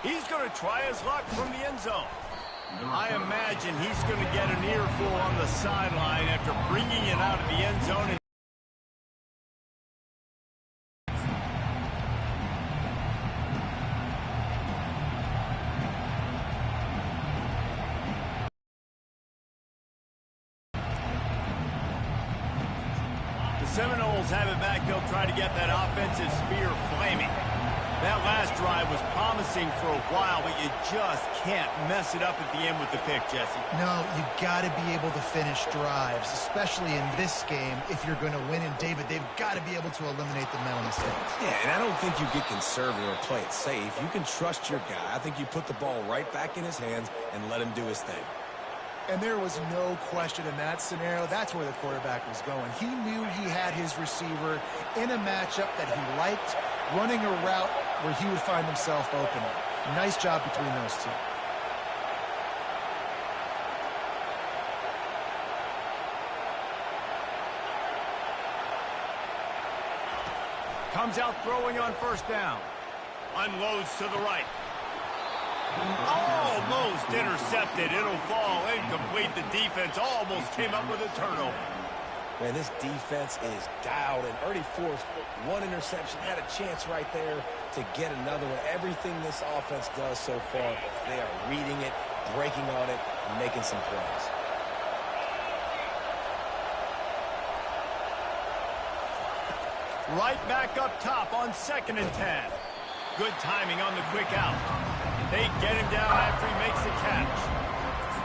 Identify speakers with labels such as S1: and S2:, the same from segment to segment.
S1: He's going to try his luck from the end zone. I imagine he's going to get an earful on the sideline after bringing it out of the end zone. The Seminoles have it back. They'll try to get that offensive spear flaming. That last drive was promising for a while, but you just can't mess it up at the end with the pick, Jesse.
S2: No, you got to be able to finish drives, especially in this game. If you're going to win, and David, they've got to be able to eliminate the mental mistakes.
S3: Yeah, and I don't think you get conservative or play it safe. You can trust your guy. I think you put the ball right back in his hands and let him do his thing.
S4: And there was no question in that scenario. That's where the quarterback was going. He knew he had his receiver in a matchup that he liked, running a route where he would find himself open. Nice job between those two.
S1: Comes out throwing on first down. Unloads to the right. Almost intercepted. It'll fall incomplete. The defense almost came up with a turnover.
S3: Man, this defense is dialed, and Ernie forced one interception, had a chance right there to get another one. Everything this offense does so far, they are reading it, breaking on it, and making some plays.
S1: Right back up top on 2nd and 10. Good timing on the quick out. They get him down after he makes the catch.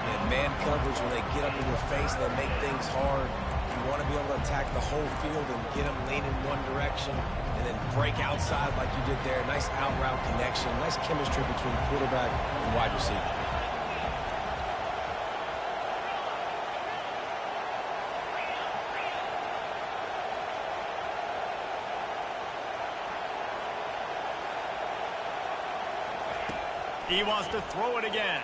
S3: And man coverage, when they get up in your face, they make things hard. You want to be able to attack the whole field and get them leaning one direction and then break outside like you did there. Nice out route connection, nice chemistry between quarterback and wide receiver.
S1: He wants to throw it again.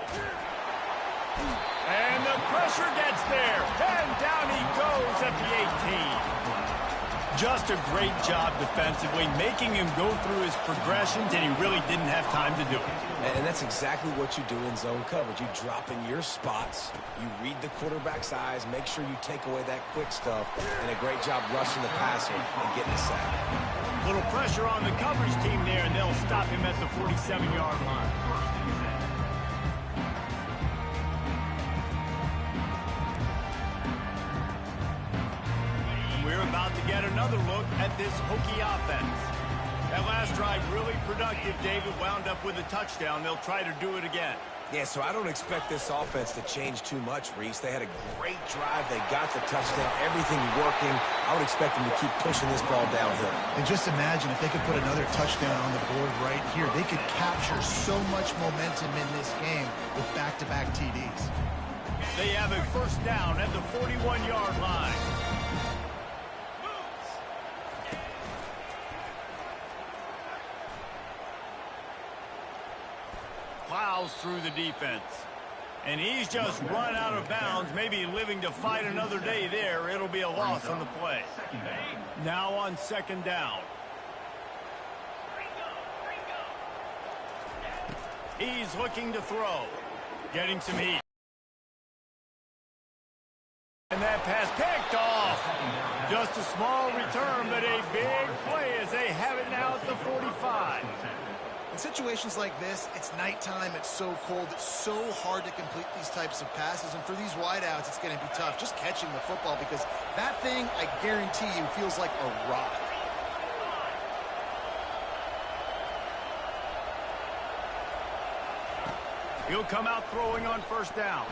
S1: And the pressure gets there. And down he goes at the 18. Just a great job defensively, making him go through his progressions, and he really didn't have time to do it.
S3: And that's exactly what you do in zone coverage. You drop in your spots, you read the quarterback's eyes, make sure you take away that quick stuff, and a great job rushing the passer and getting the sack.
S1: Little pressure on the coverage team there, and they'll stop him at the 47-yard line. We're about to get another look at this Hokie offense. That last drive really productive. David wound up with a touchdown. They'll try to do it again.
S3: Yeah, so I don't expect this offense to change too much, Reese. They had a great drive. They got the touchdown. Everything working. I would expect them to keep pushing this ball downhill.
S2: And just imagine if they could put another touchdown on the board right here. They could capture so much momentum in this game with back-to-back TDs.
S1: They have a first down at the 41-yard line. Plows through the defense. And he's just run out of bounds, maybe living to fight another day there. It'll be a loss on the play. Now on 2nd down. He's looking to throw. Getting some heat. And that pass picked off. Just a small return, but a big play as they have it now at the 45.
S2: In situations like this, it's nighttime, it's so cold, it's so hard to complete these types of passes, and for these wideouts, it's going to be tough just catching the football because that thing, I guarantee you, feels like a rock.
S1: He'll come out throwing on first down.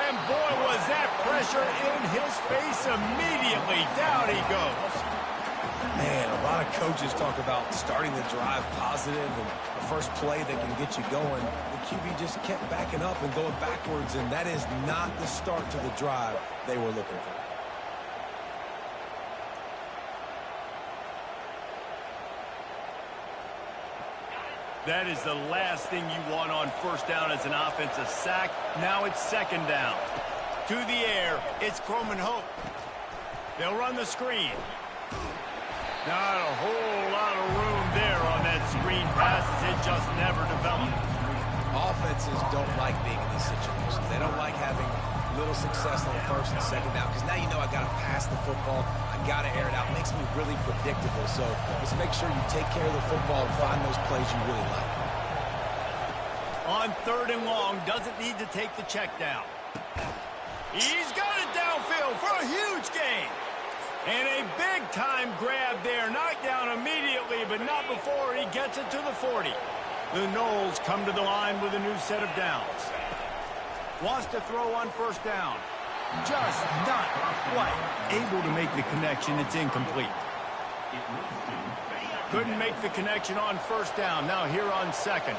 S1: And boy, was that pressure in his face immediately. Down he goes.
S3: Man, a lot of coaches talk about starting the drive positive and the first play that can get you going. The QB just kept backing up and going backwards, and that is not the start to the drive they were looking for.
S1: That is the last thing you want on first down as an offensive sack. Now it's 2nd down. To the air, it's Croman Hope. They'll run the screen. Not a whole lot of room there on that screen pass. It just never developed.
S3: Offenses don't like being in these situations. They don't like having little success on first and second down because now you know I got to pass the football. I got to air it out. It makes me really predictable. So just make sure you take care of the football and find those plays you really like.
S1: On 3rd and long, doesn't need to take the check down. He's got it downfield for a huge gain. And a big-time grab there. Knocked down immediately, but not before he gets it to the 40. The Noles come to the line with a new set of downs. Wants to throw on 1st down. Just not quite able to make the connection. It's incomplete. Couldn't make the connection on 1st down. Now here on 2nd.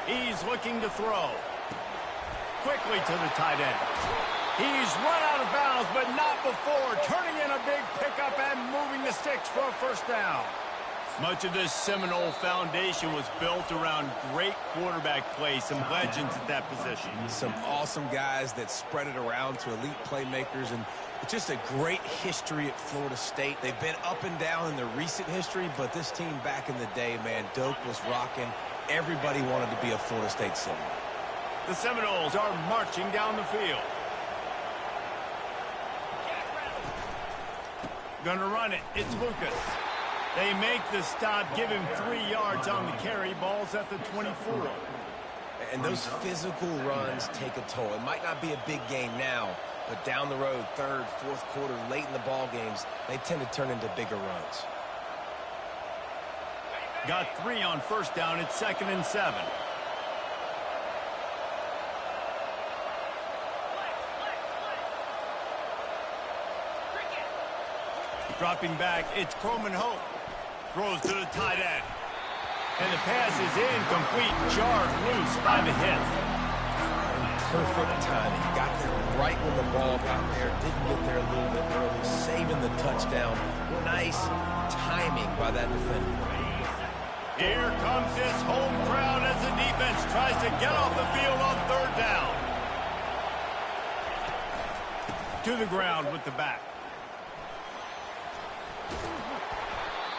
S1: He's looking to throw. Quickly to the tight end. He's run out of bounds, but not before turning in a big pickup and moving the sticks for a 1st down. Much of this Seminole foundation was built around great quarterback play, some legends at that position.
S3: Some awesome guys that spread it around to elite playmakers, and it's just a great history at Florida State. They've been up and down in their recent history, but this team back in the day, man, Doak was rocking. Everybody wanted to be a Florida State Seminole.
S1: The Seminoles are marching down the field. Gonna run it. It's Lucas. They make the stop, give him 3 yards on the carry. Ball's at the 24.
S3: And those physical runs take a toll. It might not be a big game now, but down the road, 3rd, 4th quarter, late in the ball games, they tend to turn into bigger runs.
S1: Got 3 on 1st down. It's 2nd and 7. Dropping back, it's Croman Hope. Throws to the tight end. And the pass is incomplete, jarred loose by the hit.
S3: Perfect timing. Got there right when the ball got there. Didn't get there a little bit early. Saving the touchdown. Nice timing by that defender.
S1: Here comes his home crowd as the defense tries to get off the field on 3rd down. To the ground with the back.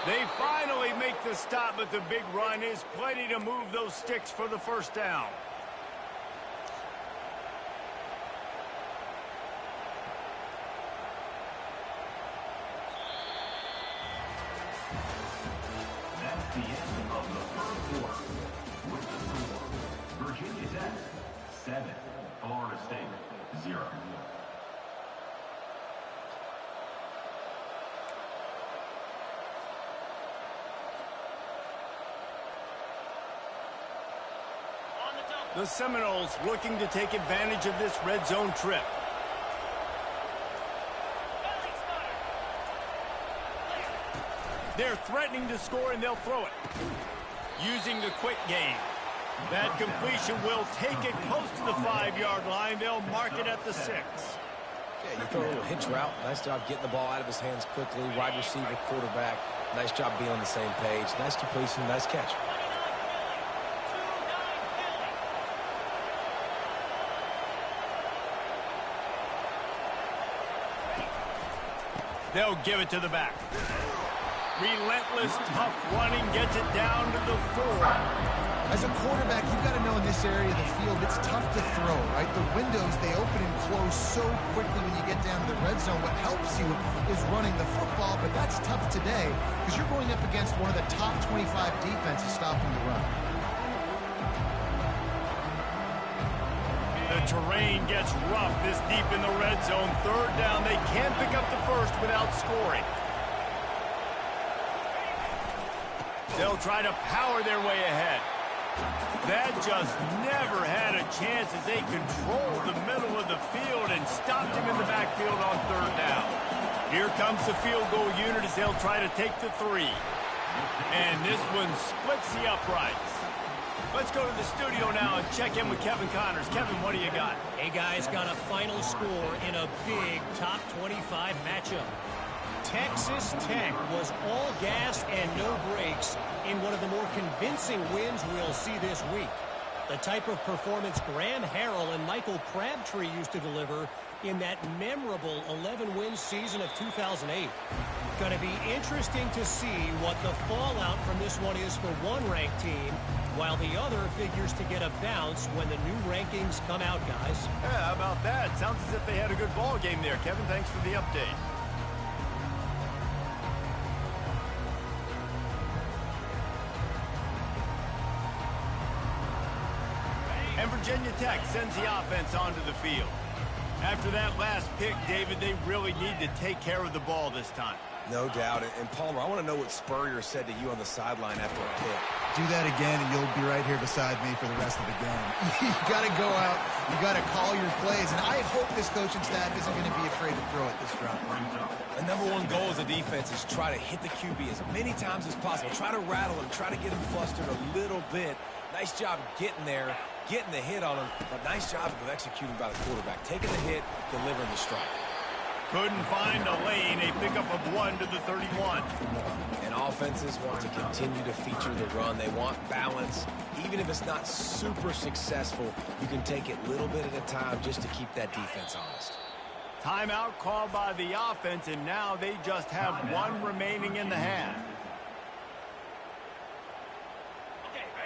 S1: They finally make the stop, but the big run is plenty to move those sticks for the 1st down.
S5: That's the end of the 3rd quarter. With the score, Virginia Tech 7, Florida State 0.
S1: The Seminoles looking to take advantage of this red zone trip. They're threatening to score, and they'll throw it. Using the quick game. That completion will take it close to the 5-yard line. They'll mark it at the 6.
S3: Yeah, you throw a little hitch route. Nice job getting the ball out of his hands quickly. Wide receiver, quarterback. Nice job being on the same page. Nice completion, nice catch.
S1: They'll give it to the back. Relentless, tough running gets it down to the 4.
S2: As a quarterback, you've got to know in this area of the field, it's tough to throw, right? The windows, they open and close so quickly when you get down to the red zone. What helps you is running the football, but that's tough today because you're going up against one of the top 25 defenses stopping the run.
S1: The terrain gets rough this deep in the red zone. 3rd down, they can't pick up the 1st without scoring. They'll try to power their way ahead. That just never had a chance as they controlled the middle of the field and stopped him in the backfield on 3rd down. Here comes the field goal unit as they'll try to take the 3. And this one splits the uprights. Let's go to the studio now and check in with Kevin Connors. Kevin, what do you got?
S6: Hey, guys, got a final score in a big top 25 matchup. Texas Tech was all gas and no brakes in one of the more convincing wins we'll see this week. The type of performance Graham Harrell and Michael Crabtree used to deliver in that memorable 11-win season of 2008. Going to be interesting to see what the fallout from this one is for one ranked team, while the other figures to get a bounce when the new rankings come out, guys.
S1: Yeah, how about that? Sounds as if they had a good ball game there. Kevin, thanks for the update. And Virginia Tech sends the offense onto the field. After that last pick, David, they really need to take care of the ball this time.
S3: No doubt. And Palmer, I want to know what Spurrier said to you on the sideline after a pick.
S4: Do that again, and you'll be right here beside me for the rest of the game. You got to go out. You got to call your plays. And I hope this coaching staff isn't going to be afraid to throw it this round.
S3: The number one goal as a defense is try to hit the QB as many times as possible. Try to rattle him. Try to get him flustered a little bit. Nice job getting there, getting the hit on him, but nice job of executing by the quarterback. Taking the hit, delivering the strike.
S1: Couldn't find a lane. A pickup of 1 to the 31.
S3: And offenses want to continue to feature the run. They want balance. Even if it's not super successful, you can take it little bit at a time just to keep that defense honest.
S1: Timeout called by the offense, and now they just have 1 remaining in the half.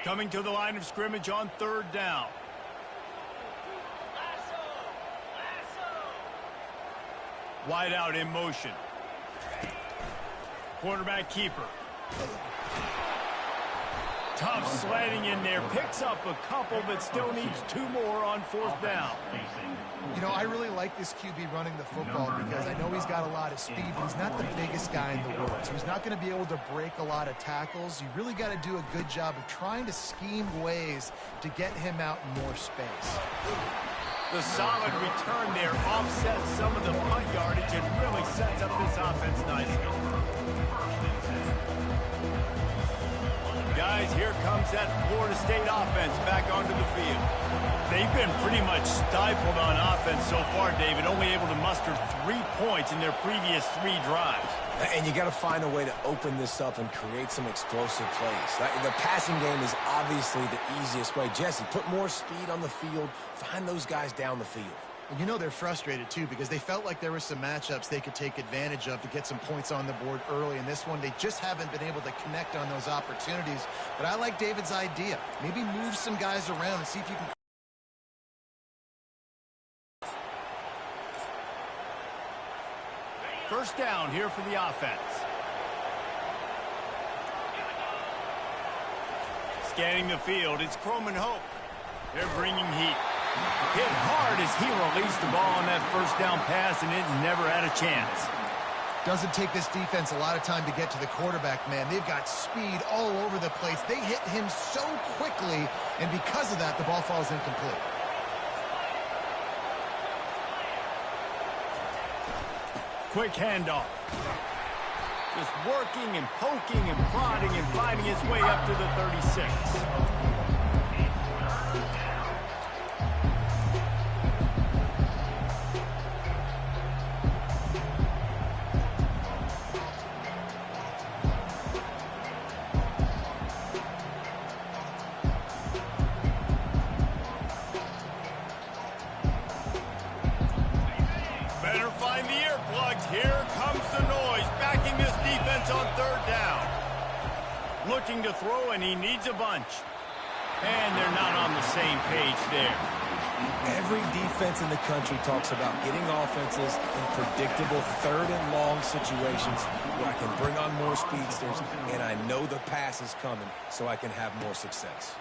S1: Coming to the line of scrimmage on 3rd down. Wide out in motion. Quarterback keeper. Tough sledding in there. Picks up a couple, but still needs 2 more on 4th down.
S4: You know, I really like this QB running the football because I know he's got a lot of speed, but he's not the biggest guy in the world. So he's not going to be able to break a lot of tackles. You really got to do a good job of trying to scheme ways to get him out in more space.
S1: The solid return there offsets some of the punt yardage and really sets up this offense nicely. Guys, here comes that Florida State offense back onto the field. They've been pretty much stifled on offense so far, David, only able to muster 3 points in their previous 3 drives.
S3: And you got to find a way to open this up and create some explosive plays. The passing game is obviously the easiest way. Jesse, put more speed on the field. Find those guys down the field.
S4: And you know they're frustrated, too, because they felt like there were some matchups they could take advantage of to get some points on the board early. In this one, they just haven't been able to connect on those opportunities. But I like David's idea. Maybe move some guys around and see if you can...
S1: First down here for the offense. Scanning the field, it's Croman Hope. They're bringing heat. Hit hard as he released the ball on that first down pass, and it never had a chance.
S4: Doesn't take this defense a lot of time to get to the quarterback, man. They've got speed all over the place. They hit him so quickly, and because of that, the ball falls incomplete.
S1: Quick handoff. Just working and poking and prodding and finding his way up to the 36. Better find the earplugs. Here comes the noise, backing this defense on 3rd down. Looking to throw, and he needs a bunch. And they're not on the same page there.
S3: Every defense in the country talks about getting offenses in predictable 3rd and long situations where I can bring on more speedsters, and I know the pass is coming, so I can have more success.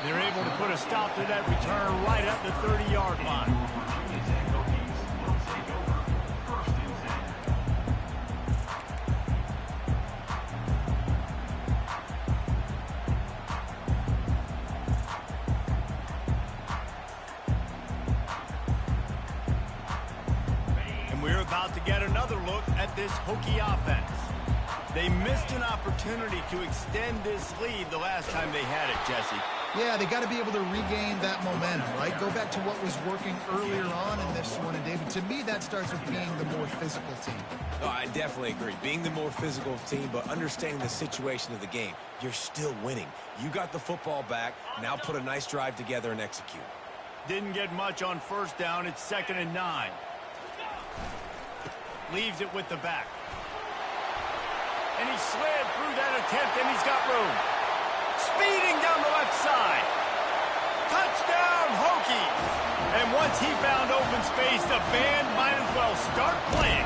S1: They're able to put a stop to that return right at the 30-yard line. And we're about to get another look at this Hokie offense. They missed an opportunity to extend this lead the last time they had it, Jesse.
S4: Yeah, they got to be able to regain that momentum, right? Go back to what was working earlier on in this one. And, David, to me, that starts with being the more physical team.
S3: Oh, I definitely agree. Being the more physical team, but understanding the situation of the game. You're still winning. You got the football back. Now put a nice drive together and execute.
S1: Didn't get much on first down. It's 2nd and 9. Leaves it with the back. And he slid through that attempt, and he's got room. Speeding down the left side. Touchdown, Hokies. And once he found open space, the band might as well start playing.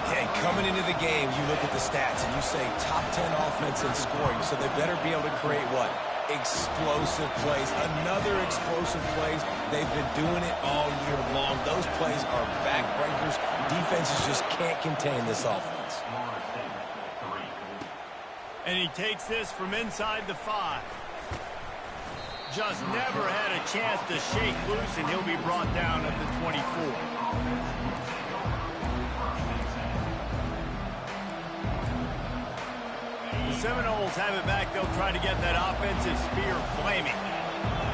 S3: Yeah, coming into the game, you look at the stats and you say top 10 offense in scoring, so they better be able to create what? Explosive plays. Another explosive plays. They've been doing it all year long. Those plays are backbreakers. Defenses just can't contain this offense.
S1: And he takes this from inside the 5. Just never had a chance to shake loose, and he'll be brought down at the 24. The Seminoles have it back. They'll try to get that offensive spear flaming.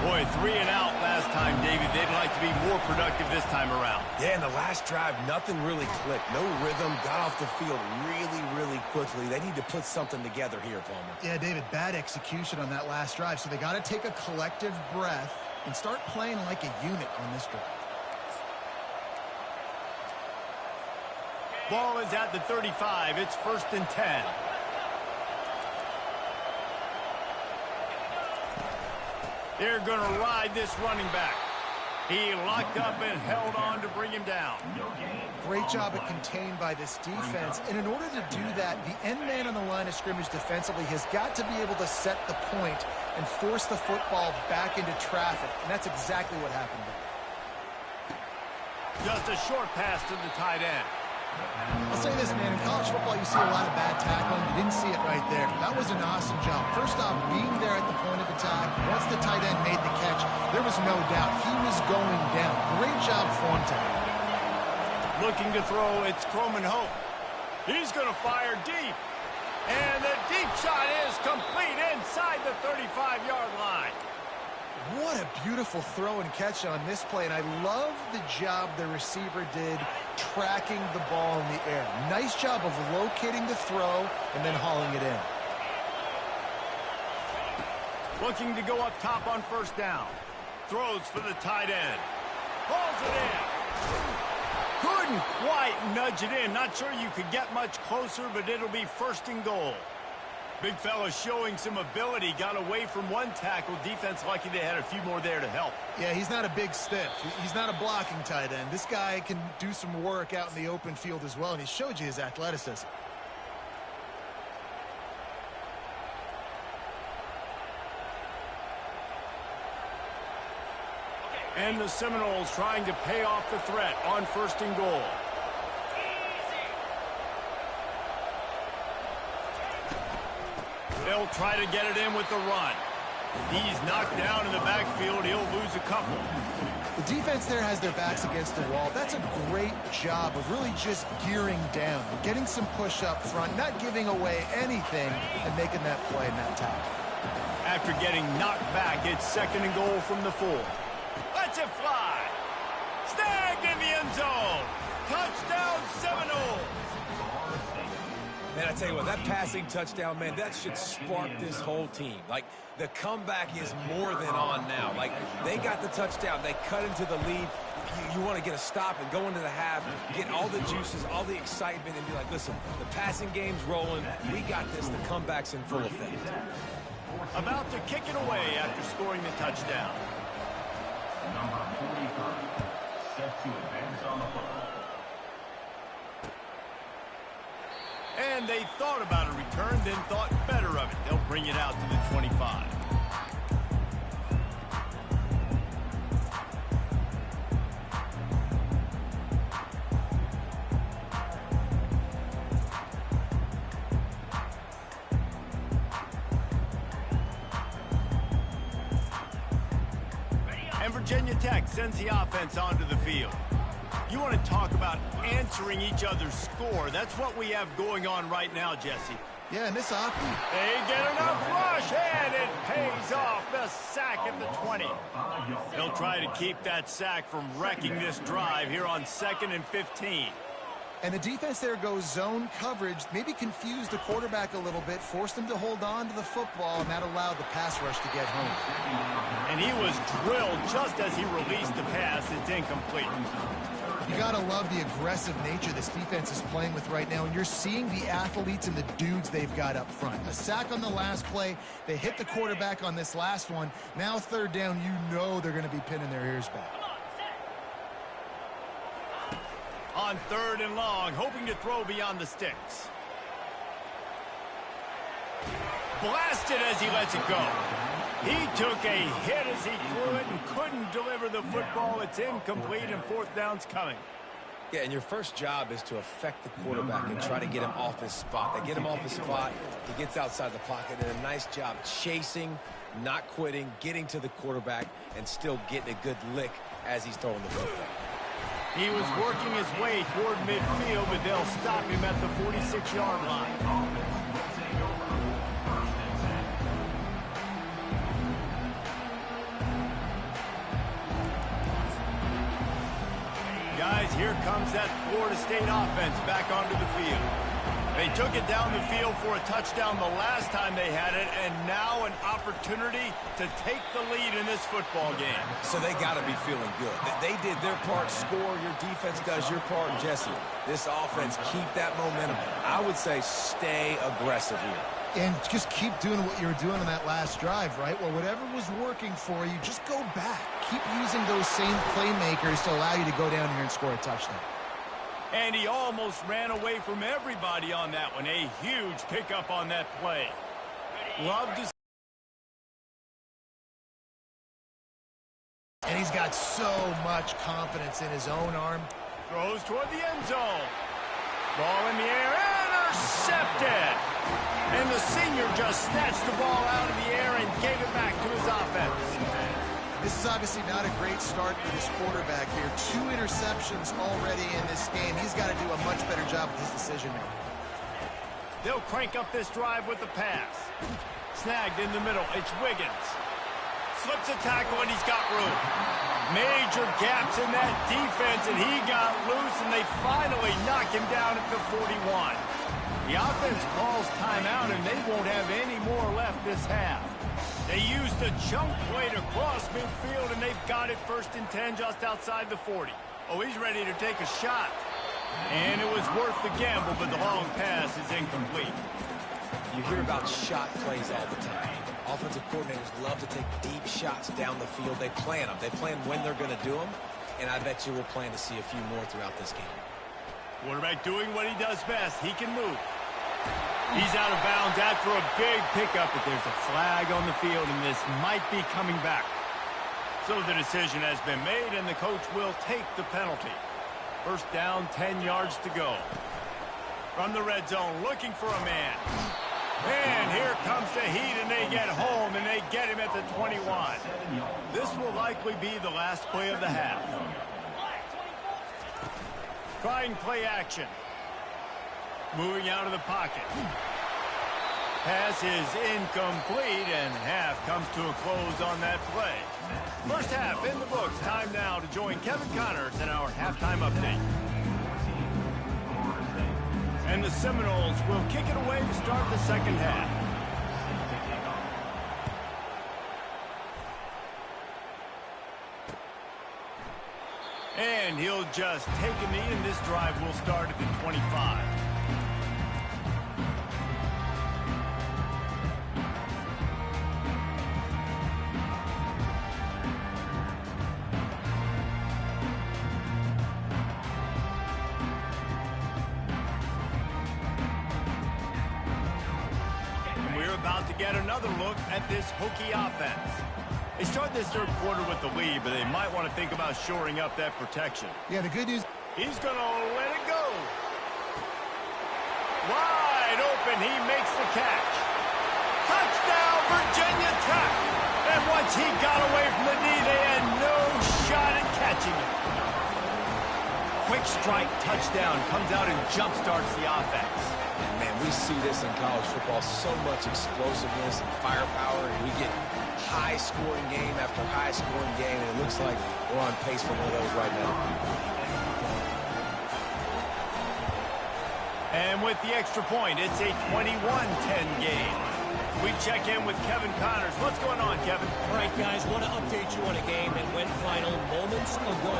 S1: Boy, 3 and out last time, David. They'd like to be more productive this time around.
S3: Yeah, in the last drive, nothing really clicked. No rhythm, got off the field really quickly. They need to put something together here, Palmer.
S4: Yeah, David, bad execution on that last drive. So they got to take a collective breath and start playing like a unit on this drive.
S1: Ball is at the 35. It's 1st and 10. They're going to ride this running back. He locked up and held on to bring him down.
S4: Great job at contained by this defense. And in order to do that, the end man on the line of scrimmage defensively has got to be able to set the point and force the football back into traffic. And that's exactly what happened there.
S1: Just a short pass to the tight end.
S4: I'll say this, man. In college football, you see a lot of bad tackling. You didn't see it right there. That was an awesome job. First off, being there at the point of attack. Once the tight end made the catch, there was no doubt he was going down. Great job for him tonight.
S1: Looking to throw, it's Croman Hope. He's going to fire deep. And the deep shot is complete inside the 35-yard line.
S4: What a beautiful throw and catch on this play. And I love the job the receiver did tracking the ball in the air. Nice job of locating the throw and then hauling it in.
S1: Looking to go up top on first down. Throws for the tight end. Hauls it in. Couldn't quite nudge it in. Not sure you could get much closer, but it'll be 1st and goal. Big fella showing some ability. Got away from one tackle. Defense lucky they had a few more there to help.
S4: Yeah, he's not a big stiff. He's not a blocking tight end. This guy can do some work out in the open field as well, and he showed you his athleticism.
S1: And the Seminoles trying to pay off the threat on 1st and goal. They'll try to get it in with the run. He's knocked down in the backfield. He'll lose a couple.
S4: The defense there has their backs against the wall. That's a great job of really just gearing down, getting some push up front, not giving away anything, and making that play and that tackle.
S1: After getting knocked back, it's 2nd and goal from the 4. Lets it fly. Snagged in the end zone. Touchdown, Seminoles.
S3: Man, I tell you what, that passing touchdown, man, that should spark this whole team. Like, the comeback is more than on now. Like, they got the touchdown. They cut into the lead. You want to get a stop and go into the half, get all the juices, all the excitement, and be like, listen, the passing game's rolling. We got this. The comeback's in full effect.
S1: About to kick it away after scoring the touchdown.
S5: Number 43, set to advance on the football.
S1: And they thought about a return, then thought better of it. They'll bring it out to the 25. And Virginia Tech sends the offense onto the field. You want to talk about answering each other's score. That's what we have going on right now, Jesse.
S2: Yeah, and this offense.
S1: They get enough rush, and it pays off. The sack at the 20. They'll try to keep that sack from wrecking this drive here on 2nd and 15.
S4: And the defense there goes zone coverage, maybe confused the quarterback a little bit, forced him to hold on to the football, and that allowed the pass rush to get home.
S1: And he was drilled just as he released the pass. It's incomplete.
S2: You got to love the aggressive nature this defense is playing with right now, and you're seeing the athletes and the dudes they've got up front. A sack on the last play. They hit the quarterback on this last one. Now 3rd down, you know they're going to be pinning their ears back.
S1: On 3rd and long, hoping to throw beyond the sticks. Blasted as he lets it go. He took a hit as he threw it and couldn't deliver the football. It's incomplete, and 4th down's coming.
S3: Yeah, and your first job is to affect the quarterback and try to get him off his spot. They get him off his spot, he gets outside the pocket, and a nice job chasing, not quitting, getting to the quarterback, and still getting a good lick as he's throwing the football.
S1: He was working his way toward midfield, but they'll stop him at the 46-yard line. Guys, here comes that Florida State offense back onto the field. They took it down the field for a touchdown the last time they had it, and now an opportunity to take the lead in this football game.
S3: So they got to be feeling good. They did their part, score, your defense does your part, and Jesse, this offense, keep that momentum. I would say stay aggressive here.
S2: And just keep doing what you were doing on that last drive, right? Well, whatever was working for you, just go back. Keep using those same playmakers to allow you to go down here and score a touchdown.
S1: And he almost ran away from everybody on that one. A huge pickup on that play. Love to see.
S2: And he's got so much confidence in his own arm.
S1: Throws toward the end zone. Ball in the air, intercepted. And the senior just snatched the ball out of the air and gave it back to his offense.
S2: This is obviously not a great start for this quarterback here. 2 interceptions already in this game. He's got to do a much better job with his decision-making.
S1: They'll crank up this drive with the pass. Snagged in the middle. It's Wiggins. Slips a tackle, and he's got room. Major gaps in that defense, and he got loose, and they finally knock him down at the 41. The offense calls timeout, and they won't have any more left this half. They used a jump play to cross midfield, and they've got it 1st and 10 just outside the 40. Oh, he's ready to take a shot. And it was worth the gamble, but the long pass is incomplete.
S3: You hear about shot plays all the time. Offensive coordinators love to take deep shots down the field. They plan them. They plan when they're going to do them, and I bet you we'll plan to see a few more throughout this game.
S1: Quarterback doing what he does best. He can move. He's out of bounds after a big pickup, but there's a flag on the field, and this might be coming back. So the decision has been made, and the coach will take the penalty. 1st down, 10 yards to go. From the red zone, looking for a man. And here comes the heat, and they get home, and they get him at the 21. This will likely be the last play of the half. Trying play action. Moving out of the pocket. Pass is incomplete, and half comes to a close on that play. 1st half in the books. Time now to join Kevin Connors in our halftime update. And the Seminoles will kick it away to start the 2nd half. And he'll just take a knee, and this drive will start at the 25. About to get another look at this Hokie offense. They start this 3rd quarter with the lead, but they might want to think about shoring up that protection.
S2: Yeah, the good news,
S1: he's going to let it go. Wide open, he makes the catch. Touchdown, Virginia Tech. And once he got away from the knee, they had no shot at catching it. Quick strike touchdown comes out and jump starts the offense.
S3: And man, we see this in college football, so much explosiveness and firepower, and we get high-scoring game after high-scoring game, and it looks like we're on pace for one of those right now.
S1: And with the extra point, it's a 21-10 game. We check in with Kevin Connors. What's going on, Kevin?
S6: All right, guys, want to update you on a game that went final moments ago.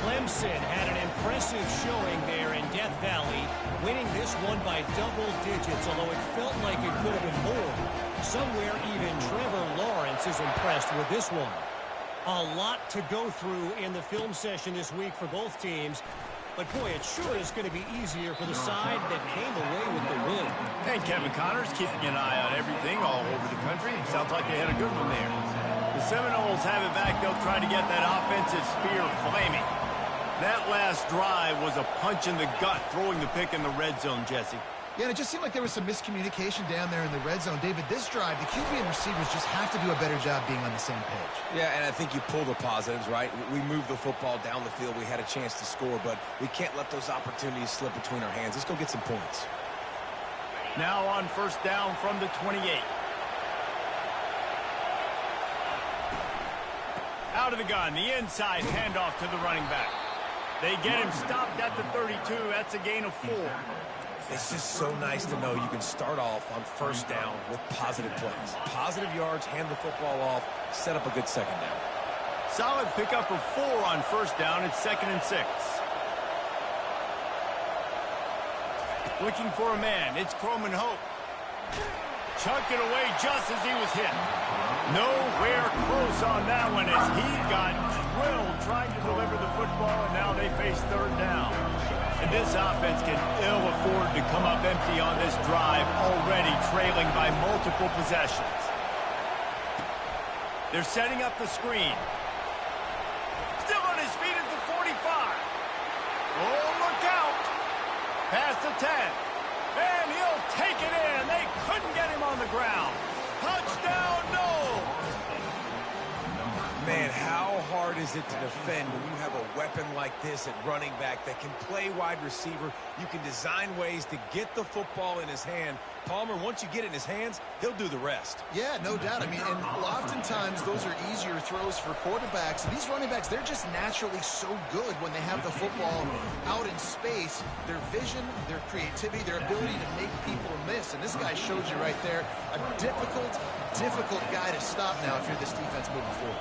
S6: Clemson had an impressive showing there in Death Valley, winning this one by double digits, although it felt like it could have been more. Somewhere even Trevor Lawrence is impressed with this one. A lot to go through in the film session this week for both teams. But, boy, it sure is going to be easier for the side that came away with the win.
S1: And Kevin Connors keeping an eye on everything all over the country. Sounds like they had a good one there. The Seminoles have it back. They'll try to get that offensive spear flaming. That last drive was a punch in the gut, throwing the pick in the red zone, Jesse.
S2: Yeah, and it just seemed like there was some miscommunication down there in the red zone. David, this drive, the QB and receivers just have to do a better job being on the same page.
S3: Yeah, and I think you pull the positives, right? We moved the football down the field. We had a chance to score, but we can't let those opportunities slip between our hands. Let's go get some points.
S1: Now on first down from the 28. Out of the gun, the inside handoff to the running back. They get him stopped at the 32. That's a gain of 4.
S3: It's just so nice to know you can start off on first down with positive plays. Positive yards, hand the football off, set up a good second down.
S1: Solid pickup of 4 on first down. It's 2nd and 6. Looking for a man. It's Croman Hope. Chucked it away just as he was hit. Nowhere close on that one as he got drilled trying to deliver the football, and now they face third down. And this offense can ill afford to come up empty on this drive, already trailing by multiple possessions. They're setting up the screen. Still on his feet at the 45. Oh, look out. Past the 10. And he'll take it in. They couldn't get him on the ground. Touchdown, no.
S3: Man, how hard is it to defend when you have a weapon like this at running back that can play wide receiver? You can design ways to get the football in his hand. Palmer, once you get it in his hands, he'll do the rest.
S2: Yeah, no doubt. I mean, and oftentimes those are easier throws for quarterbacks. And these running backs, they're just naturally so good when they have the football out in space. Their vision, their creativity, their ability to make people miss. And this guy shows you right there a difficult guy to stop now if you're this defense moving forward.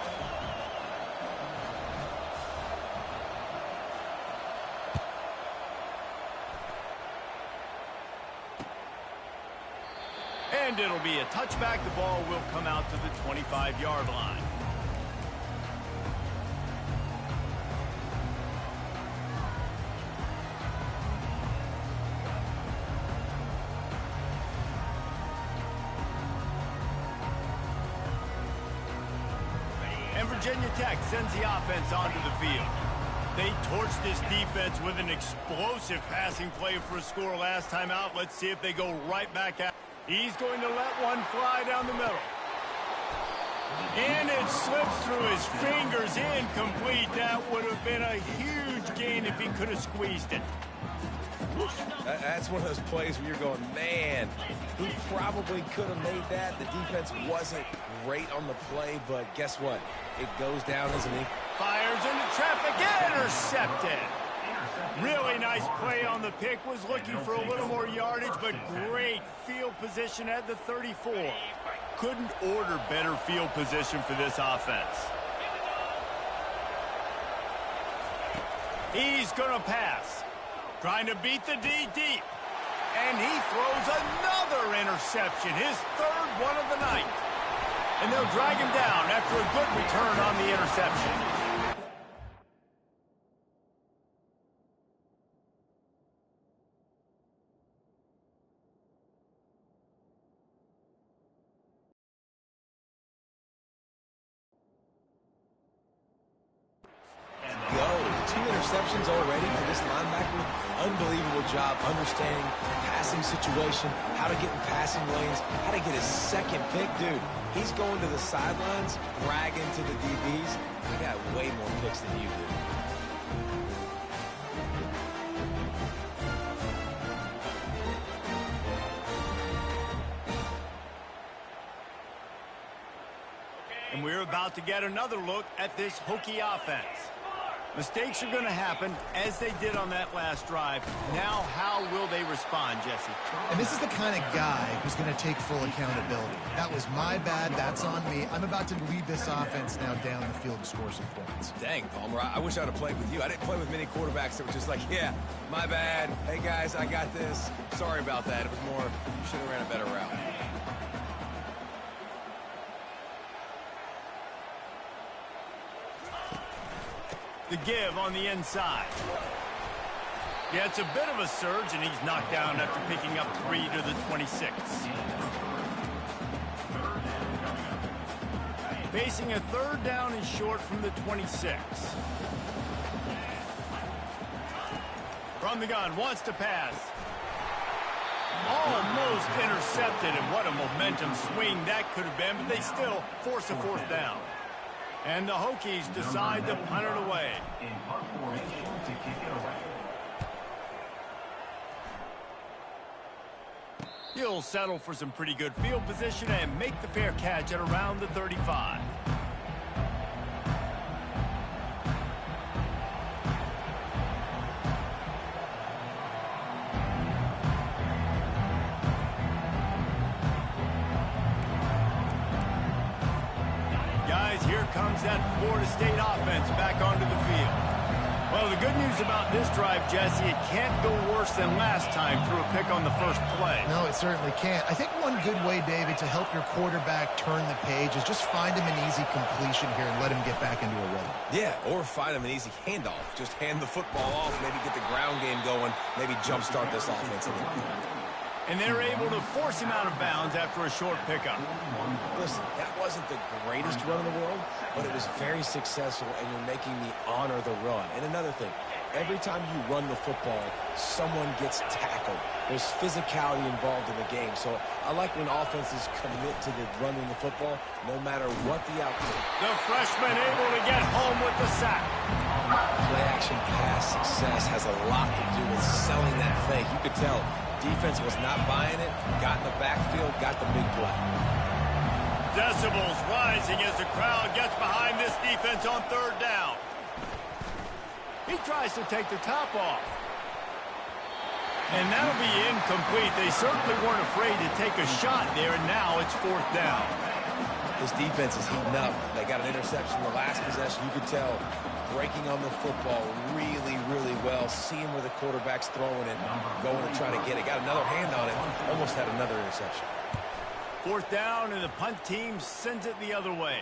S1: And it'll be a touchback. The ball will come out to the 25-yard line. And Virginia Tech sends the offense onto the field. They torched this defense with an explosive passing play for a score last time out. Let's see if they go right back at. He's going to let one fly down the middle. And it slips through his fingers, incomplete. That would have been a huge gain if he could have squeezed it.
S3: That's one of those plays where you're going, man, who probably could have made that? The defense wasn't great on the play, but guess what? It goes down, isn't he?
S1: Fires into traffic, intercepted. Really nice play on the pick. Was looking for a little more yardage, but great field position at the 34. Couldn't order better field position for this offense. He's going to pass. Trying to beat the D deep. And he throws another interception, his third one of the night. And they'll drag him down after a good return on the interception.
S3: Interceptions already for this linebacker. Unbelievable job understanding passing situation, how to get in passing lanes, how to get his second pick. Dude, he's going to the sidelines, bragging to the DBs. I got way more picks than you do.
S1: we're about to get another look at this Hokie offense. Mistakes are going to happen, as they did on that last drive. Now, how will they respond, Jesse?
S2: And this is the kind of guy who's going to take full accountability. That was my bad. That's on me. I'm about to lead this offense now down the field and score some points.
S3: Dang, Palmer, I wish I'd have played with you. I didn't play with many quarterbacks that were just like, yeah, my bad. Hey, guys, I got this. Sorry about that. It was more, you should have ran a better route.
S1: The give on the inside. Yeah, it's a bit of a surge, and he's knocked down after picking up 3 to the 26. Facing a third down and short from the 26. From the gun, wants to pass. Almost intercepted, and what a momentum swing that could have been, but they still force a fourth down. And the Hokies decide to punt it away.
S5: In punt formation to kick it away.
S1: He'll settle for some pretty good field position and make the fair catch at around the 35. Guys, here comes that Florida State offense back onto the field. Well, the good news about this drive, Jesse, it can't go worse than last time through a pick on the first play.
S2: No, it certainly can't. I think one good way, David, to help your quarterback turn the page is just find him an easy completion here and let him get back into a rhythm.
S3: Yeah, or find him an easy handoff. Just hand the football off, maybe get the ground game going, maybe jumpstart this offense a little bit.
S1: And they're able to force him out of bounds after a short pickup.
S3: Listen, that wasn't the greatest run in the world, but it was very successful, and you're making me honor the run. And another thing, every time you run the football, someone gets tackled. There's physicality involved in the game. So I like when offenses commit to the running the football, no matter what the outcome.
S1: The freshman able to get home with the sack.
S3: Play-action pass success has a lot to do with selling that fake. You could tell defense was not buying it, got in the backfield, got the big play.
S1: Decibels rising as the crowd gets behind this defense on third down. He tries to take the top off. And that'll be incomplete. They certainly weren't afraid to take a shot there, and now it's fourth down.
S3: This defense is heating up. They got an interception the last possession. You could tell breaking on the football really, really well. Seeing where the quarterback's throwing it, going to try to get it. Got another hand on it. Almost had another interception.
S1: Fourth down, and the punt team sends it the other way.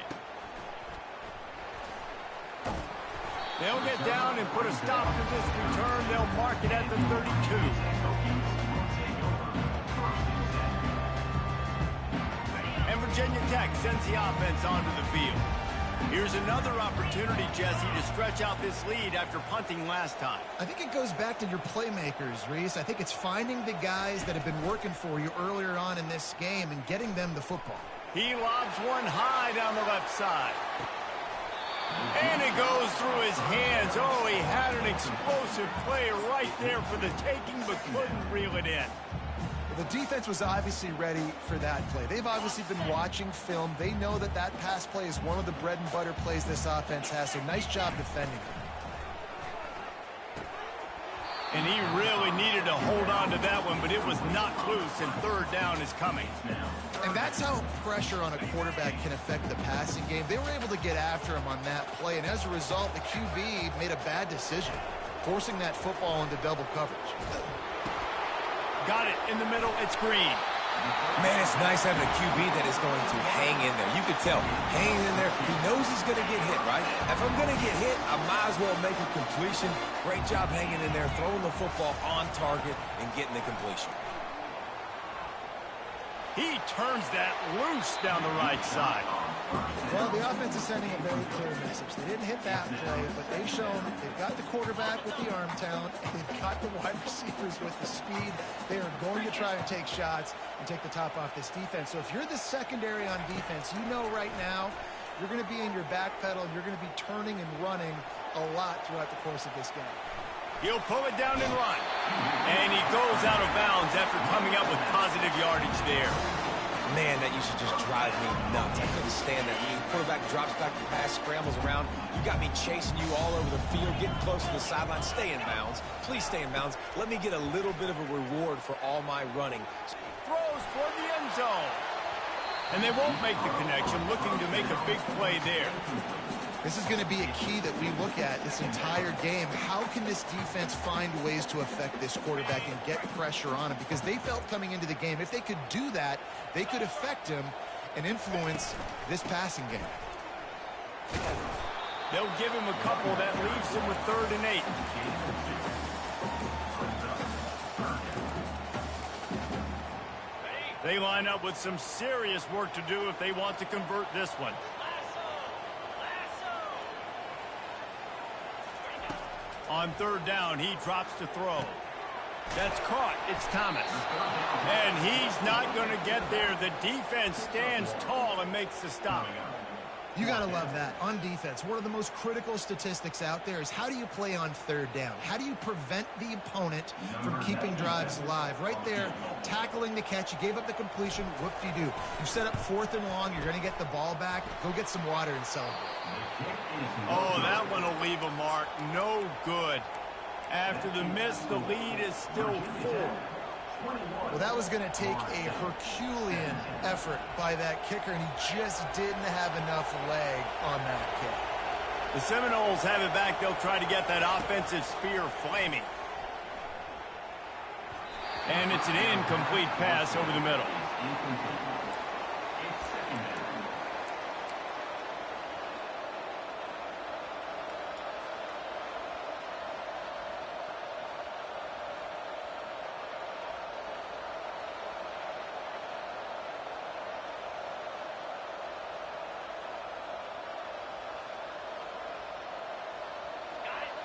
S1: They'll get down and put a stop to this return. They'll mark it at the 32. And Virginia Tech sends the offense onto the field. Here's another opportunity, Jesse, to stretch out this lead after punting last time.
S2: I think it goes back to your playmakers, Reese. I think it's finding the guys that have been working for you earlier on in this game and getting them the football.
S1: He lobs one high down the left side. And it goes through his hands. Oh, he had an explosive play right there for the taking, but couldn't reel it in.
S4: The defense was obviously ready for that play. They've obviously been watching film. They know that that pass play is one of the bread and butter plays this offense has, so nice job defending it.
S1: And he really needed to hold on to that one, but it was not loose, and third down is coming.
S2: And that's how pressure on a quarterback can affect the passing game. They were able to get after him on that play, and as a result, the QB made a bad decision, forcing that football into double coverage.
S1: Got it in the middle. It's Green.
S3: Man, it's nice having a QB that is going to hang in there. You could tell, hanging in there, he knows he's going to get hit, right? If I'm going to get hit, I might as well make a completion. Great job hanging in there, throwing the football on target and getting the completion.
S1: He turns that loose down the right side.
S4: Well, the offense is sending a very clear message. They didn't hit that play, but they've shown they've got the quarterback with the arm talent, and they've got the wide receivers with the speed. They are going to try and take shots and take the top off this defense. So if you're the secondary on defense, you know right now you're going to be in your back pedal, and you're going to be turning and running a lot throughout the course of this game.
S1: He'll pull it down and run. And he goes out of bounds after coming up with positive yardage there.
S3: Man, that used to just drive me nuts. I couldn't stand that. The quarterback drops back the pass, scrambles around. You got me chasing you all over the field, getting close to the sideline. Stay in bounds. Please stay in bounds. Let me get a little bit of a reward for all my running.
S1: Throws for the end zone. And they won't make the connection, looking to make a big play there.
S2: This is going to be a key that we look at this entire game. How can this defense find ways to affect this quarterback and get pressure on him? Because they felt coming into the game, if they could do that, they could affect him and influence this passing game.
S1: They'll give him a couple. That leaves him with 3rd and 8. They line up with some serious work to do if they want to convert this one. On 3rd down, he drops to throw. That's caught. It's Thomas. And he's not going to get there. The defense stands tall and makes the stop.
S2: You got to love that. On defense, one of the most critical statistics out there is how do you play on 3rd down? How do you prevent the opponent from keeping drives alive? Right there, tackling the catch. You gave up the completion. Whoop-de-doo. You set up 4th and long. You're going to get the ball back. Go get some water and celebrate.
S1: Oh, that one will leave a mark. No good. After the miss, the lead is still 4.
S2: Well, that was going to take a Herculean effort by that kicker, and he just didn't have enough leg on that kick.
S1: The Seminoles have it back. They'll try to get that offensive spear flaming. And it's an incomplete pass over the middle.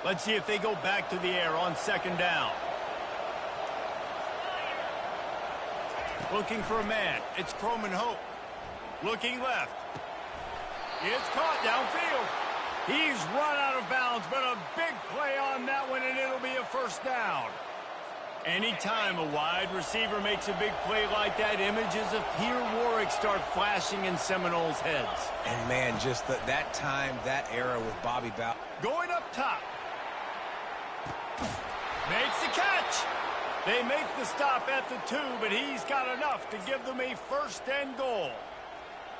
S1: Let's see if they go back to the air on 2nd down. Looking for a man. It's Croman Hope. Looking left. It's caught downfield. He's run out of bounds, but a big play on that one, and it'll be a 1st down. Anytime a wide receiver makes a big play like that, images of Peter Warwick start flashing in Seminoles' heads.
S3: And, man, just that time, that era with Bobby Bowden.
S1: Going up top. Makes the catch. They make the stop at the 2, but he's got enough to give them a 1st and goal.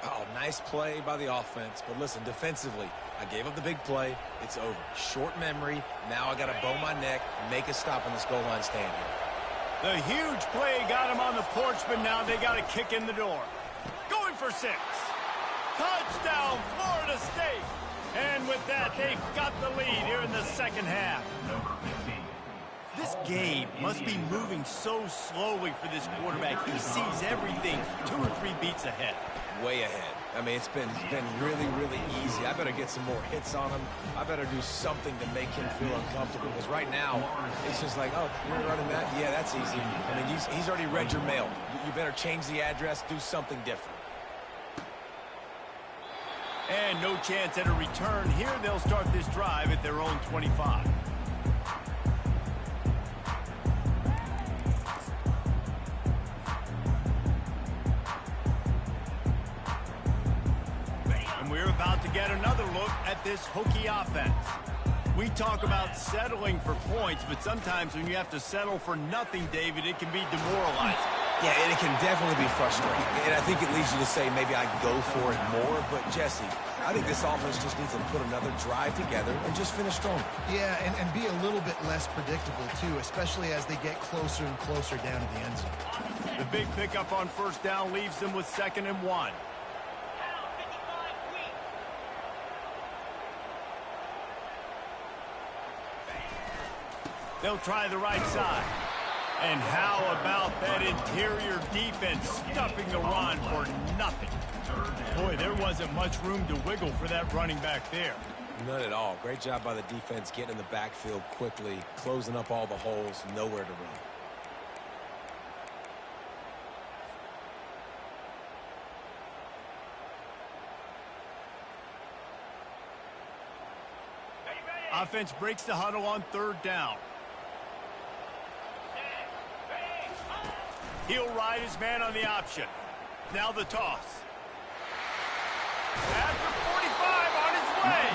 S3: Oh, nice play by the offense. But listen, defensively, I gave up the big play. It's over. Short memory. Now I got to bow my neck and make a stop on this goal line stand here.
S1: The huge play got him on the porch, but now they got to kick in the door. Going for 6. Touchdown, Florida State. And with that, they've got the lead here in the 2nd half. This game must be moving so slowly for this quarterback. He sees everything 2 or 3 beats ahead.
S3: Way ahead. I mean, it's been really, really easy. I better get some more hits on him. I better do something to make him feel uncomfortable. Because right now, it's just like, oh, you're running that? Yeah, that's easy. I mean, he's already read your mail. You better change the address, do something different.
S1: And no chance at a return. Here they'll start this drive at their own 25. And we're about to get another look at this Hokie offense. We talk about settling for points, but sometimes when you have to settle for nothing, David, it can be demoralizing.
S3: Yeah, and it can definitely be frustrating. And I think it leads you to say maybe I can go for it more. But, Jesse, I think this offense just needs to put another drive together and just finish strong.
S2: Yeah, and be a little bit less predictable, too, especially as they get closer and closer down to the end zone.
S1: The big pickup on 1st down leaves them with 2nd and 1. They'll try the right side. And how about that interior defense stuffing the run for nothing? Boy, there wasn't much room to wiggle for that running back there.
S3: None at all. Great job by the defense getting in the backfield quickly, closing up all the holes, nowhere to run.
S1: Offense breaks the huddle on 3rd down. He'll ride his man on the option. Now the toss. After 45 on his way.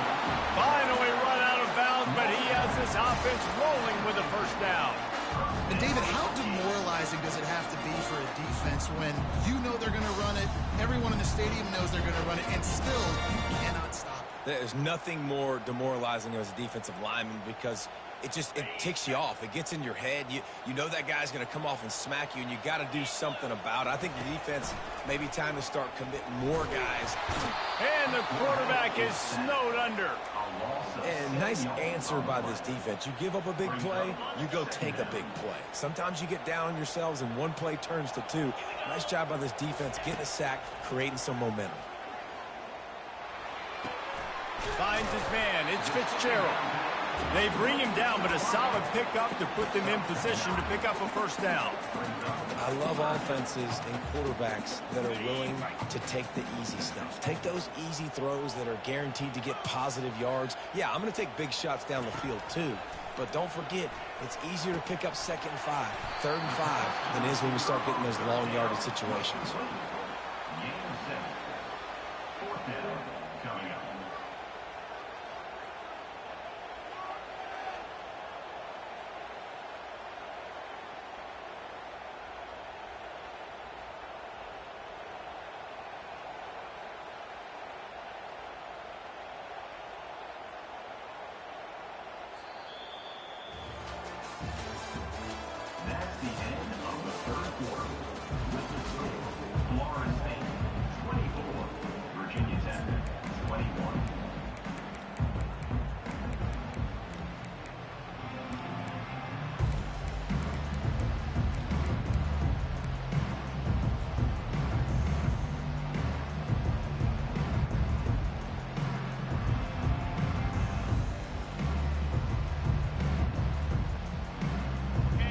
S1: Finally run out of bounds, but he has this offense rolling with a first down.
S2: And David, how demoralizing does it have to be for a defense when you know they're going to run it, everyone in the stadium knows they're going to run it, and still you cannot stop it?
S3: There's nothing more demoralizing as a defensive lineman because it ticks you off. It gets in your head. You know that guy's going to come off and smack you, and you got to do something about it. I think the defense maybe time to start committing more guys.
S1: And the quarterback is snowed under.
S3: And nice answer by this defense. You give up a big play, you go take a big play. Sometimes you get down on yourselves and one play turns to two. Nice job by this defense getting a sack, creating some momentum.
S1: Finds his man. It's Fitzgerald. They bring him down, but a solid pickup to put them in position to pick up a first down.
S3: I love offenses and quarterbacks that are willing to take the easy stuff. Take those easy throws that are guaranteed to get positive yards. Yeah, I'm going to take big shots down the field too. But don't forget, it's easier to pick up 2nd and 5, 3rd and 5 than it is when we start getting those long yardage situations.
S5: Game set. 4th down coming up. That's the end of the 3rd quarter. With the score, Florida State 24, Virginia Tech 21.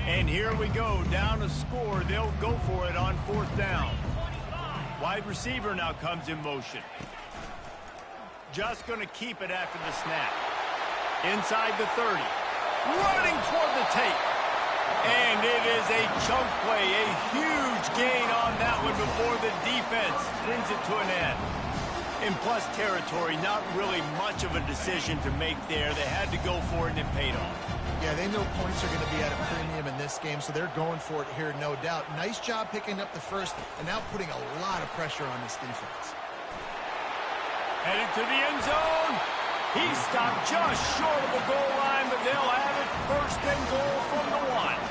S1: And here we go, down a score. They'll go for it on 4th down. Wide receiver now comes in motion. Just going to keep it after the snap. Inside the 30. Running toward the tape. And it is a chunk play, a huge gain on that one before the defense brings it to an end. In plus territory, not really much of a decision to make there. They had to go for it and it paid off.
S2: Yeah, they know points are going to be at a premium in this game, so they're going for it here, no doubt. Nice job picking up the first and now putting a lot of pressure on this defense.
S1: Headed to the end zone. He stopped just short of the goal line, but they'll have it 1st and goal from the 1.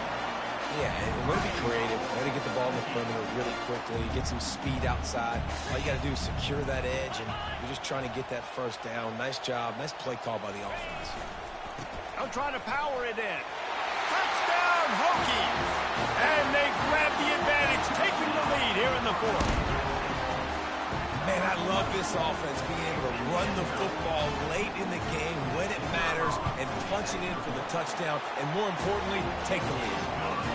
S3: Yeah, and way to be creative. Way to get the ball in the perimeter really quickly, get some speed outside. All you got to do is secure that edge, and you're just trying to get that first down. Nice job. Nice play call by the offense.
S1: I'm trying to power it in. Touchdown, Hokies! And they grab the advantage, taking the lead here in the 4th.
S3: Man, I love this offense, being able to run the football late in the game when it matters and punch it in for the touchdown, and more importantly, take the lead.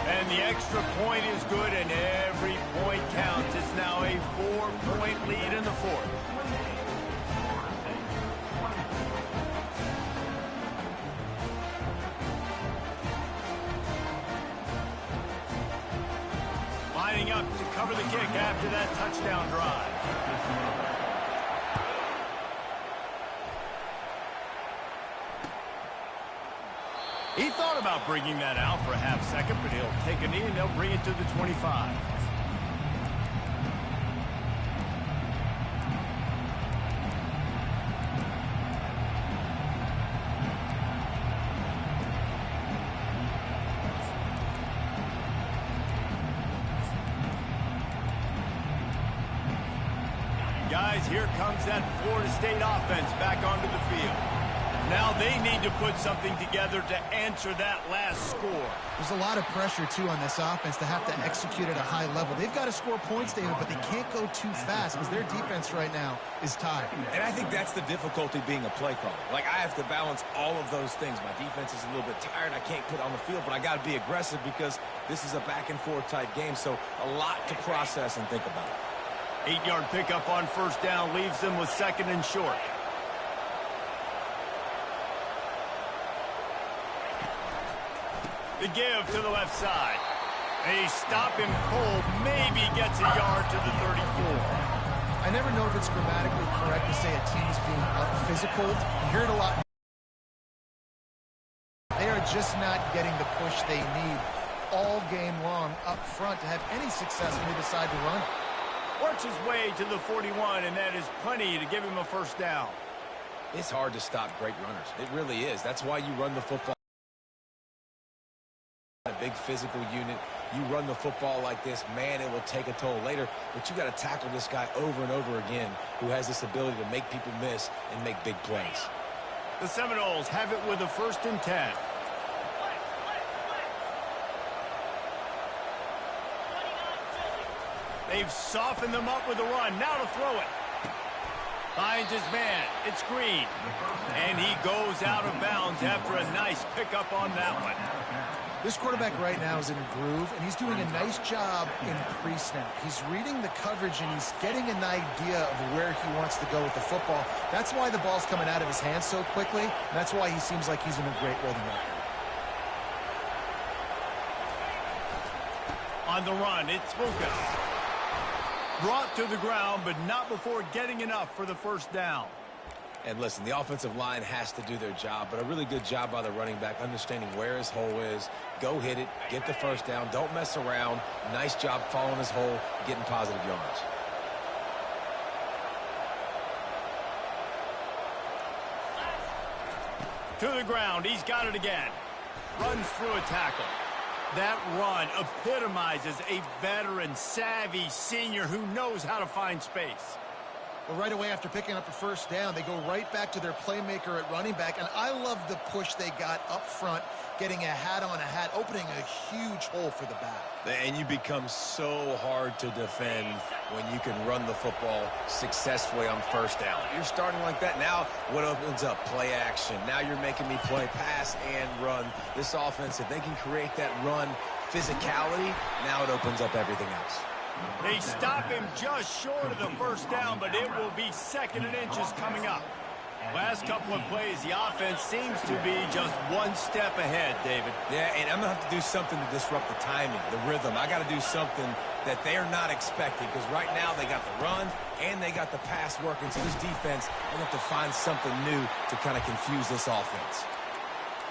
S1: And the extra point is good, and every point counts. It's now a 4-point lead in the 4th. Lining up to cover the kick after that touchdown drive. He thought about bringing that out for a half second, but he'll take a knee and they'll bring it to the 25. Guys, here comes that Florida State offense back onto the field. Now they need to put something together to answer that last score.
S2: There's a lot of pressure, too, on this offense to have to execute at a high level. They've got to score points, David, but they can't go too fast because their defense right now is tired.
S3: And I think that's the difficulty being a play caller. Like, I have to balance all of those things. My defense is a little bit tired. I can't put on the field, but I got to be aggressive because this is a back-and-forth type game, so a lot to process and think about.
S1: 8-yard pickup on 1st down leaves them with 2nd and short. The give to the left side. They stop him cold, maybe gets a yard to the 34.
S4: I never know if it's grammatically correct to say a team's being out-physical. You hear it a lot. They are just not getting the push they need all game long up front to have any success when they decide to run it.
S1: Works his way to the 41, and that is plenty to give him a first down.
S3: It's hard to stop great runners. It really is. That's why you run the football. A big physical unit. You run the football like this, man, it will take a toll later. But you got to tackle this guy over and over again who has this ability to make people miss and make big plays.
S1: The Seminoles have it with a 1st and 10. They've softened them up with a run. Now to throw it. Finds his man. It's Green. And he goes out of bounds after a nice pickup on that one.
S4: This quarterback right now is in a groove, and he's doing a nice job in pre-snap. He's reading the coverage, and he's getting an idea of where he wants to go with the football. That's why the ball's coming out of his hands so quickly, and that's why he seems like he's in a great rhythm right now.
S1: On the run, it's Lucas. Brought to the ground, but not before getting enough for the first down.
S3: And listen, the offensive line has to do their job, but a really good job by the running back, understanding where his hole is. Go hit it, get the first down, don't mess around. Nice job following his hole, getting positive yards.
S1: To the ground, he's got it again. Runs through a tackle. That run epitomizes a veteran, savvy senior who knows how to find space.
S4: Well, right away after picking up a first down, they go right back to their playmaker at running back, and I love the push they got up front, getting a hat on a hat, opening a huge hole for the back.
S3: And you become so hard to defend when you can run the football successfully on first down. You're starting like that. Now what opens up? Play action. Now you're making me play pass and run. This offense, if they can create that run physicality, now it opens up everything else.
S1: They stop him just short of the first down, but it will be 2nd and inches coming up. Last couple of plays, the offense seems to be just one step ahead, David.
S3: Yeah, and I'm going to have to do something to disrupt the timing, the rhythm. I got to do something that they're not expecting, because right now they got the run and they got the pass working. So this defense, they're going to have to find something new to kind of confuse this offense.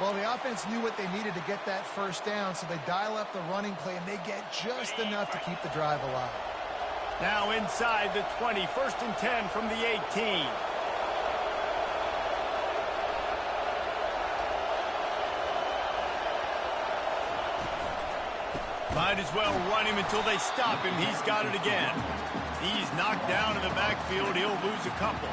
S4: Well, the offense knew what they needed to get that first down, so they dial up the running play, and they get just enough to keep the drive alive.
S1: Now inside the 20, 1st and 10 from the 18. Might as well run him until they stop him. He's got it again. He's knocked down in the backfield. He'll lose a couple.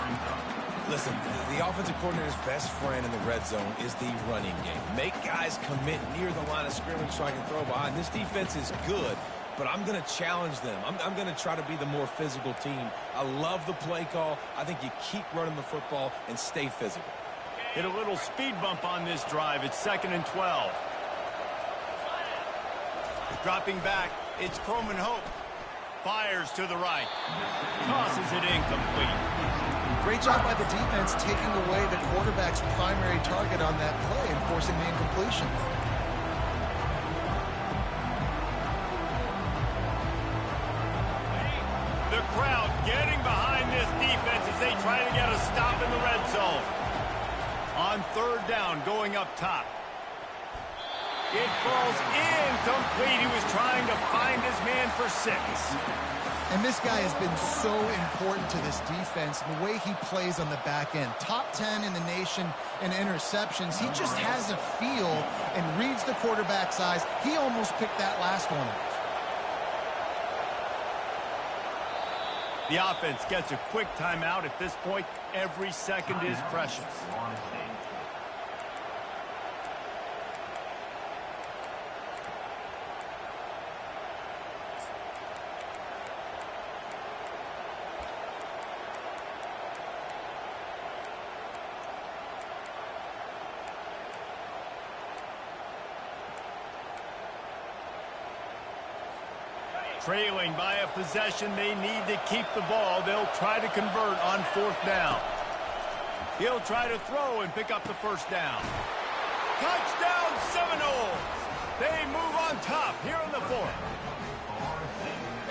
S3: Listen, the offensive coordinator's best friend in the red zone is the running game. Make guys commit near the line of scrimmage so I can throw behind. This defense is good, but I'm going to challenge them. I'm going to try to be the more physical team. I love the play call. I think you keep running the football and stay physical.
S1: Hit a little speed bump on this drive. It's 2nd and 12. Dropping back, it's Croman Hope. Fires to the right. Tosses it incomplete.
S4: Great job by the defense taking away the quarterback's primary target on that play and forcing the incompletion.
S1: The crowd getting behind this defense as they try to get a stop in the red zone. On 3rd down, going up top. It falls incomplete. He was trying to find his man for 6.
S4: And this guy has been so important to this defense, the way he plays on the back end. Top 10 in the nation in interceptions. He just has a feel and reads the quarterback's eyes. He almost picked that last one off.
S1: The offense gets a quick timeout. At this point, every second is precious. Trailing by a possession, they need to keep the ball. They'll try to convert on 4th down. He'll try to throw and pick up the first down. Touchdown, Seminoles! They move on top here in the fourth.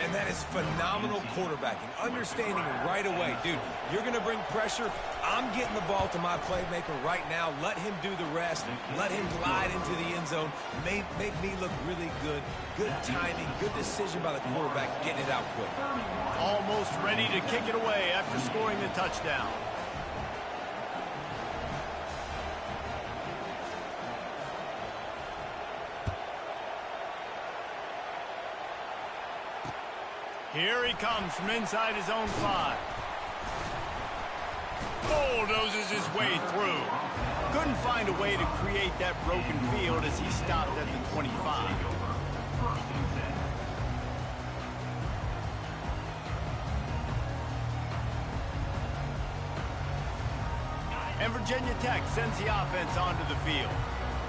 S3: And that is phenomenal quarterbacking. Understanding right away, dude, you're going to bring pressure. I'm getting the ball to my playmaker right now. Let him do the rest. Let him glide into the end zone. Make me look really good. Good timing, good decision by the quarterback, getting it out quick.
S1: Almost ready to kick it away after scoring the touchdown. Here he comes from inside his own 5. Bulldozes his way through. Couldn't find a way to create that broken field as he stopped at the 25. And Virginia Tech sends the offense onto the field.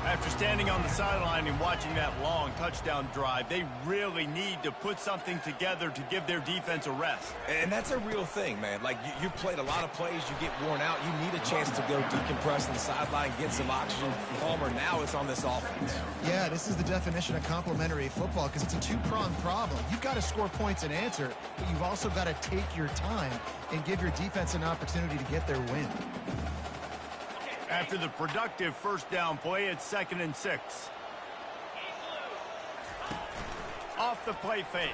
S1: After standing on the sideline and watching that long touchdown drive, they really need to put something together to give their defense a rest.
S3: And that's a real thing, man. Like, you played a lot of plays, you get worn out, you need a chance to go decompress on the sideline, get some oxygen. Palmer, now it's on this offense.
S4: Yeah, this is the definition of complementary football because it's a two-pronged problem. You've got to score points and answer, but you've also got to take your time and give your defense an opportunity to get their win.
S1: After the productive first down play, it's 2nd and 6. Off the play fake.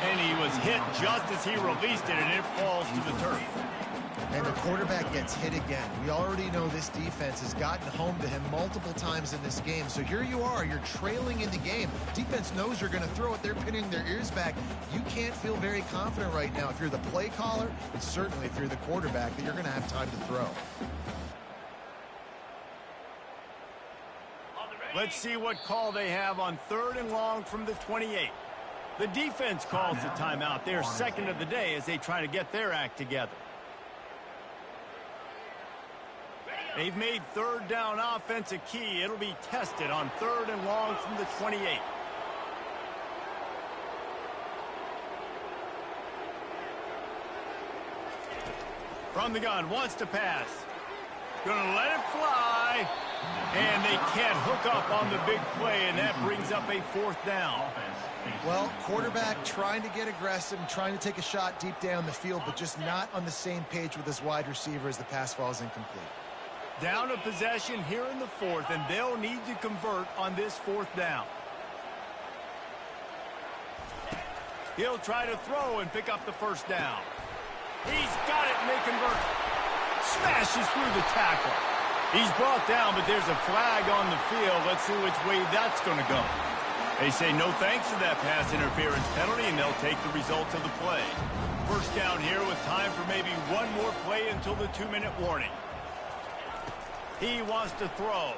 S1: And he was hit just as he released it, and it falls to the turf.
S4: And the quarterback gets hit again. We already know this defense has gotten home to him multiple times in this game. So here you are, you're trailing in the game. Defense knows you're going to throw it. They're pinning their ears back. You can't feel very confident right now if you're the play caller, and certainly if you're the quarterback, that you're going to have time to throw.
S1: Let's see what call they have on 3rd and long from the 28. The defense calls the timeout. Their second of the day as they try to get their act together. They've made 3rd down offense a key. It'll be tested on 3rd and long from the 28. From the gun, wants to pass. Gonna let it fly. And they can't hook up on the big play, and that brings up a 4th down.
S4: Well, quarterback trying to get aggressive and trying to take a shot deep down the field, but just not on the same page with his wide receiver as the pass falls incomplete.
S1: Down a possession here in the 4th, and they'll need to convert on this 4th down. He'll try to throw and pick up the 1st down. He's got it, and they convert. Smashes through the tackle. He's brought down, but there's a flag on the field. Let's see which way that's going to go. They say no thanks to that pass interference penalty, and they'll take the results of the play. 1st down here with time for maybe one more play until the 2-minute warning. He wants to throw.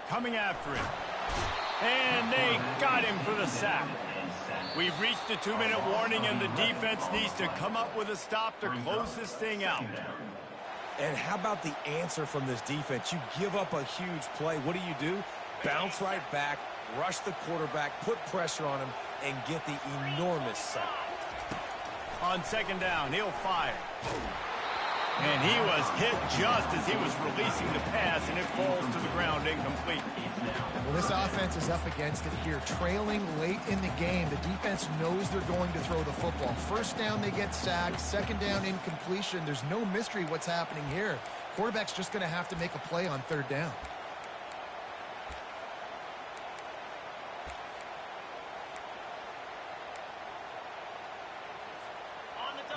S1: Coming after him. And they got him for the sack. We've reached the 2-minute warning, and the defense needs to come up with a stop to close this thing out.
S3: And how about the answer from this defense? You give up a huge play. What do? Bounce right back, rush the quarterback, put pressure on him, and get the enormous sack.
S1: On 2nd down, he'll fire. And he was hit just as he was releasing the pass, and it falls to the ground incomplete.
S4: Well, this offense is up against it here. Trailing late in the game, the defense knows they're going to throw the football. 1st down, they get sacked. 2nd down, incompletion. There's no mystery what's happening here. Quarterback's just going to have to make a play on 3rd down.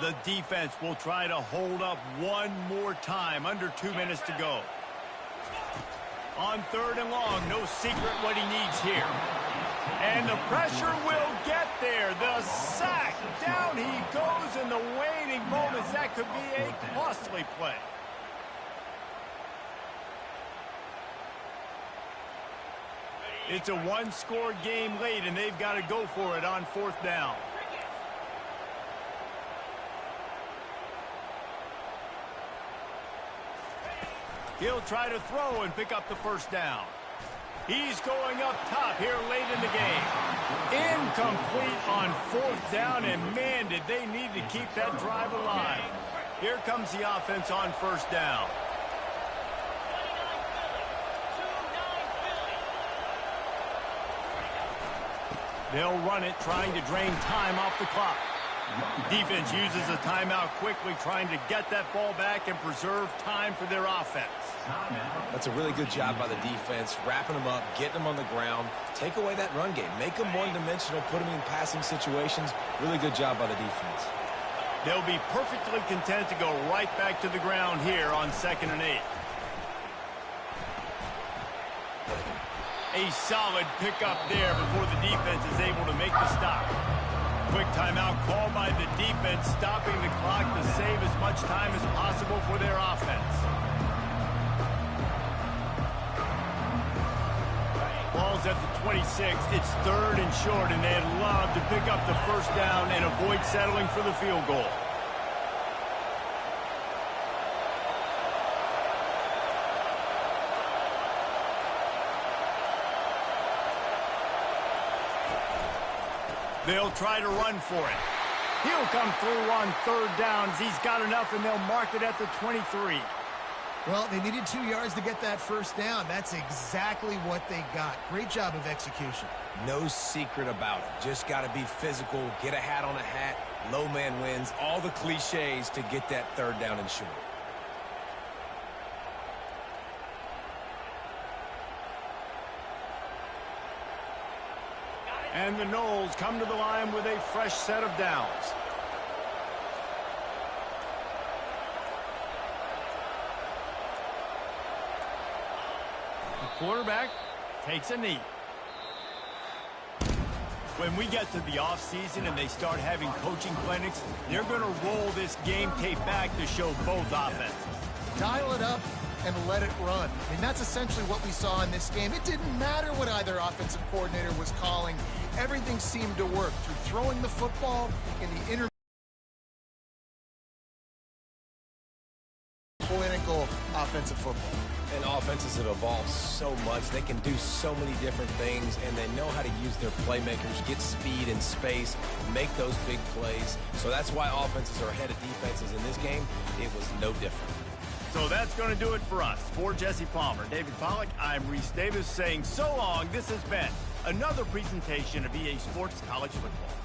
S1: The defense will try to hold up one more time. Under 2 minutes to go. On 3rd and long, no secret what he needs here. And the pressure will get there. The sack. Down he goes in the waning moments. That could be a costly play. It's a one-score game late, and they've got to go for it on 4th down. He'll try to throw and pick up the 1st down. He's going up top here late in the game. Incomplete on 4th down, and man, did they need to keep that drive alive. Here comes the offense on 1st down. They'll run it, trying to drain time off the clock. Defense uses a timeout quickly, trying to get that ball back and preserve time for their offense.
S3: That's a really good job by the defense, wrapping them up, getting them on the ground, take away that run game, make them one-dimensional, put them in passing situations. Really good job by the defense.
S1: They'll be perfectly content to go right back to the ground here on 2nd and 8. A solid pickup there before the defense is able to make the stop. Quick timeout called by the defense, stopping the clock to save as much time as possible for their offense. Ball's at the 26. It's 3rd and short, and they'd love to pick up the first down and avoid settling for the field goal. They'll try to run for it. He'll come through on 3rd down as he's got enough, and they'll mark it at the 23.
S2: Well, they needed 2 yards to get that first down. That's exactly what they got. Great job of execution.
S3: No secret about it. Just got to be physical, get a hat on a hat, low man wins, all the cliches to get that 3rd down and short.
S1: And the Noles come to the line with a fresh set of downs. The quarterback takes a knee. When we get to the offseason and they start having coaching clinics, they're going to roll this game tape back to show both offenses.
S2: Dial it up and let it run. I mean, that's essentially what we saw in this game. It didn't matter what either offensive coordinator was calling. Everything seemed to work through throwing the football in the clinical offensive football.
S3: And offenses have evolved so much. They can do so many different things, and they know how to use their playmakers, get speed and space, make those big plays. So that's why offenses are ahead of defenses in this game. It was no different.
S1: So that's going to do it for us. For Jesse Palmer, David Pollack, I'm Reese Davis saying so long. This has been another presentation of EA Sports College Football.